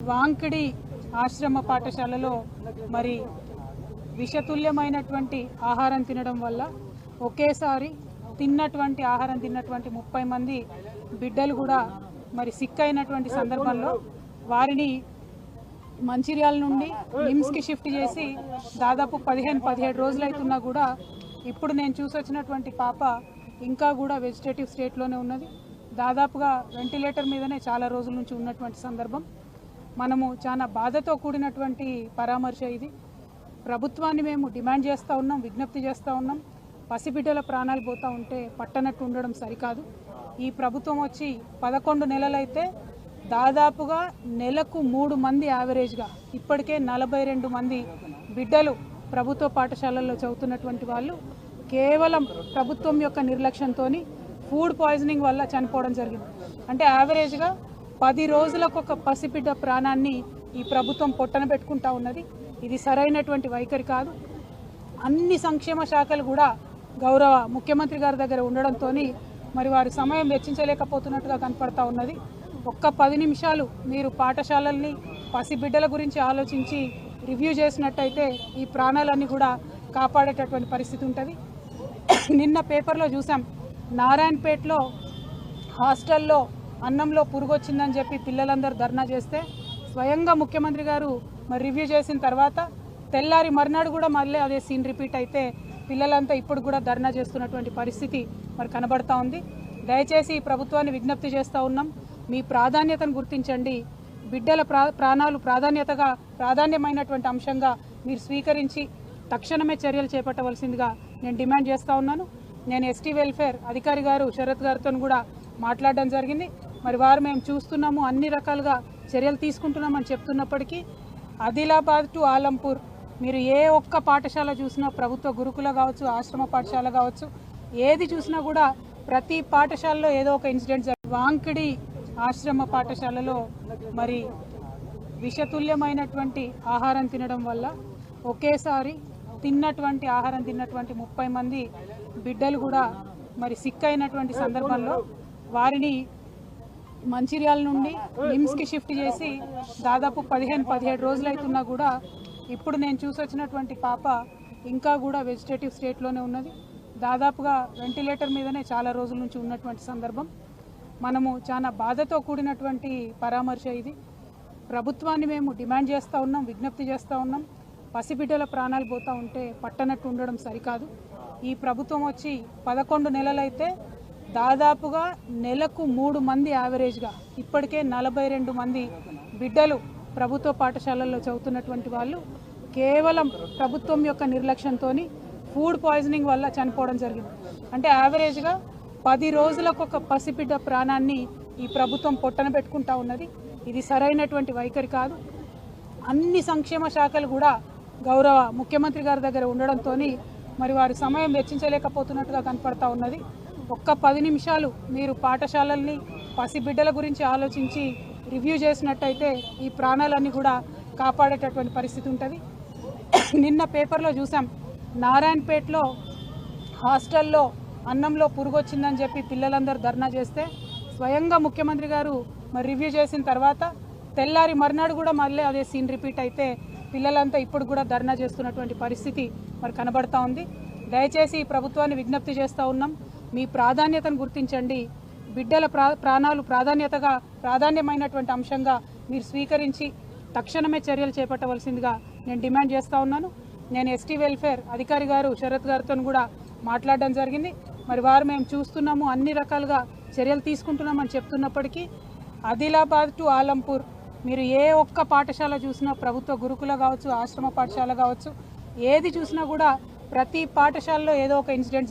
వాంకిడి ఆశ్రమ పాఠశాలలో మరి విషతుల్యమైనటువంటి ఆహారం తినడం వల్ల ఒకేసారి ఆహారం తిన్నటువంటి 30 మంది బిడ్డలు కూడా మరి సిక్ అయినటువంటి సందర్భంలో వారిని మంచిర్యాల నుండి నిమ్స్కి షిఫ్ట్ చేసి దాదాపు 15-17 రోజులు అవుతున్నా కూడా ఇప్పుడు నేను చూసొచ్చినటువంటి పాప ఇంకా కూడా వెజిటేటివ్ స్టేట్లోనే ఉన్నది. దాదాపుగా వెంటిలేటర్ మీదనే చాలా రోజుల నుంచి ఉన్నటువంటి సందర్భం. మనము చాలా బాధతో కూడినటువంటి పరామర్శ ఇది. ప్రభుత్వాన్ని మేము డిమాండ్ చేస్తూ ఉన్నాం, విజ్ఞప్తి చేస్తూ ఉన్నాం. పసిబిడ్డల ప్రాణాలు పోతూ ఉంటే పట్టనట్టు ఉండడం సరికాదు. ఈ ప్రభుత్వం వచ్చి 11 నెలలైతే దాదాపుగా నెలకు 3 మంది యావరేజ్గా ఇప్పటికే 42 మంది బిడ్డలు ప్రభుత్వ పాఠశాలల్లో చదువుతున్నటువంటి వాళ్ళు కేవలం ప్రభుత్వం యొక్క నిర్లక్ష్యంతో ఫుడ్ పాయిజనింగ్ వల్ల చనిపోవడం జరిగింది. అంటే యావరేజ్గా 10 రోజులకు ఒక పసిబిడ్డ ప్రాణాన్ని ఈ ప్రభుత్వం పొట్టన పెట్టుకుంటా ఉన్నది. ఇది సరైనటువంటి వైఖరి కాదు. అన్ని సంక్షేమ శాఖలు కూడా గౌరవ ముఖ్యమంత్రి గారి దగ్గర ఉండడంతో మరి వారి సమయం వెచ్చించలేకపోతున్నట్టుగా కనపడతా ఉన్నది. ఒక్క 10 నిమిషాలు మీరు పాఠశాలల్ని పసిబిడ్డల గురించి ఆలోచించి రివ్యూ చేసినట్టయితే ఈ ప్రాణాలన్నీ కూడా కాపాడేటటువంటి పరిస్థితి ఉంటుంది. నిన్న పేపర్లో చూసాం, నారాయణపేటలో హాస్టల్లో అన్నంలో పురుగు వచ్చిందని చెప్పి పిల్లలందరూ ధర్నా చేస్తే స్వయంగా ముఖ్యమంత్రి గారు మరి రివ్యూ చేసిన తర్వాత తెల్లారి మర్నాడు కూడా మళ్ళీ అదే సీన్ రిపీట్ అయితే పిల్లలంతా ఇప్పుడు కూడా ధర్నా చేస్తున్నటువంటి పరిస్థితి మరి కనబడతా ఉంది. దయచేసి ప్రభుత్వాన్ని విజ్ఞప్తి చేస్తూ ఉన్నాం, మీ ప్రాధాన్యతను గుర్తించండి. బిడ్డల ప్రాణాలు ప్రాధాన్యమైనటువంటి అంశంగా మీరు స్వీకరించి తక్షణమే చర్యలు చేపట్టవలసిందిగా నేను డిమాండ్ చేస్తూ ఉన్నాను. నేను ఎస్టీ వెల్ఫేర్ అధికారి గారు శరత్ గారితో కూడా మాట్లాడడం జరిగింది. మరి వారు మేము చూస్తున్నాము, అన్ని రకాలుగా చర్యలు తీసుకుంటున్నామని చెప్తున్నప్పటికీ ఆదిలాబాద్ టు ఆలంపూర్ మీరు ఏ ఒక్క పాఠశాల చూసినా, ప్రభుత్వ గురుకుల కావచ్చు, ఆశ్రమ పాఠశాల కావచ్చు, ఏది చూసినా కూడా ప్రతి పాఠశాలలో ఏదో ఒక ఇన్సిడెంట్ వాంకిడి ఆశ్రమ పాఠశాలలో మరి విషతుల్యమైనటువంటి ఆహారం తినడం వల్ల ఒకేసారి ఆహారం తిన్నటువంటి 30 మంది బిడ్డలు కూడా మరి సిక్ అయినటువంటి సందర్భంలో వారిని మంచిర్యాల నుండి నిమ్స్కి షిఫ్ట్ చేసి దాదాపు 15-17 రోజులు అవుతున్నా కూడా ఇప్పుడు నేను చూసొచ్చినటువంటి పాప ఇంకా కూడా వెజిటేటివ్ స్టేట్లోనే ఉన్నది. దాదాపుగా వెంటిలేటర్ మీదనే చాలా రోజుల నుంచి ఉన్నటువంటి సందర్భం. మనము చాలా బాధతో కూడినటువంటి పరామర్శ ఇది. ప్రభుత్వాన్ని మేము డిమాండ్ చేస్తూ ఉన్నాం, విజ్ఞప్తి చేస్తూ ఉన్నాం. పసిబిడ్డల ప్రాణాలు పోతూ ఉంటే పట్టనట్టు ఉండడం సరికాదు. ఈ ప్రభుత్వం వచ్చి 11 నెలలైతే దాదాపుగా నెలకు 3 మంది యావరేజ్గా ఇప్పటికే 42 మంది బిడ్డలు ప్రభుత్వ పాఠశాలల్లో చదువుతున్నటువంటి వాళ్ళు కేవలం ప్రభుత్వం యొక్క నిర్లక్ష్యంతో ఫుడ్ పాయిజనింగ్ వల్ల చనిపోవడం జరిగింది. అంటే యావరేజ్గా 10 రోజులకు ఒక పసిబిడ్డ ప్రాణాన్ని ఈ ప్రభుత్వం పొట్టన పెట్టుకుంటా ఉన్నది. ఇది సరైనటువంటి వైఖరి కాదు. అన్ని సంక్షేమ శాఖలు కూడా గౌరవ ముఖ్యమంత్రి గారి దగ్గర ఉండడంతో మరి వారి సమయం వెచ్చించలేకపోతున్నట్టుగా కనపడతా ఉన్నది. ఒక్క 10 నిమిషాలు మీరు పాఠశాలల్ని పసిబిడ్డల గురించి ఆలోచించి రివ్యూ చేసినట్టయితే ఈ ప్రాణాలన్నీ కూడా కాపాడేటటువంటి పరిస్థితి ఉంటుంది. నిన్న పేపర్లో చూసాం, నారాయణపేటలో హాస్టల్లో అన్నంలో పురుగు వచ్చిందని చెప్పి పిల్లలందరూ ధర్నా చేస్తే స్వయంగా ముఖ్యమంత్రి గారు మరి రివ్యూ చేసిన తర్వాత తెల్లారి మర్నాడు కూడా మళ్ళీ అదే సీన్ రిపీట్ అయితే పిల్లలంతా ఇప్పుడు కూడా ధర్నా చేస్తున్నటువంటి పరిస్థితి మరి కనబడతా ఉంది. దయచేసి ప్రభుత్వాన్ని విజ్ఞప్తి చేస్తూ ఉన్నాం, మీ ప్రాధాన్యతను గుర్తించండి. బిడ్డల ప్రాణాలు ప్రాధాన్యమైనటువంటి అంశంగా మీరు స్వీకరించి తక్షణమే చర్యలు చేపట్టవలసిందిగా నేను డిమాండ్ చేస్తూ ఉన్నాను. నేను ఎస్టీ వెల్ఫేర్ అధికారి గారు శరత్ గారితో కూడా మాట్లాడడం జరిగింది. మరి వారు మేము చూస్తున్నాము, అన్ని రకాలుగా చర్యలు తీసుకుంటున్నామని చెప్తున్నప్పటికీ ఆదిలాబాద్ టు ఆలంపూర్ మీరు ఏ ఒక్క పాఠశాల చూసినా, ప్రభుత్వ గురుకుల కావచ్చు, ఆశ్రమ పాఠశాల కావచ్చు, ఏది చూసినా కూడా ప్రతి పాఠశాలలో ఏదో ఒక ఇన్సిడెంట్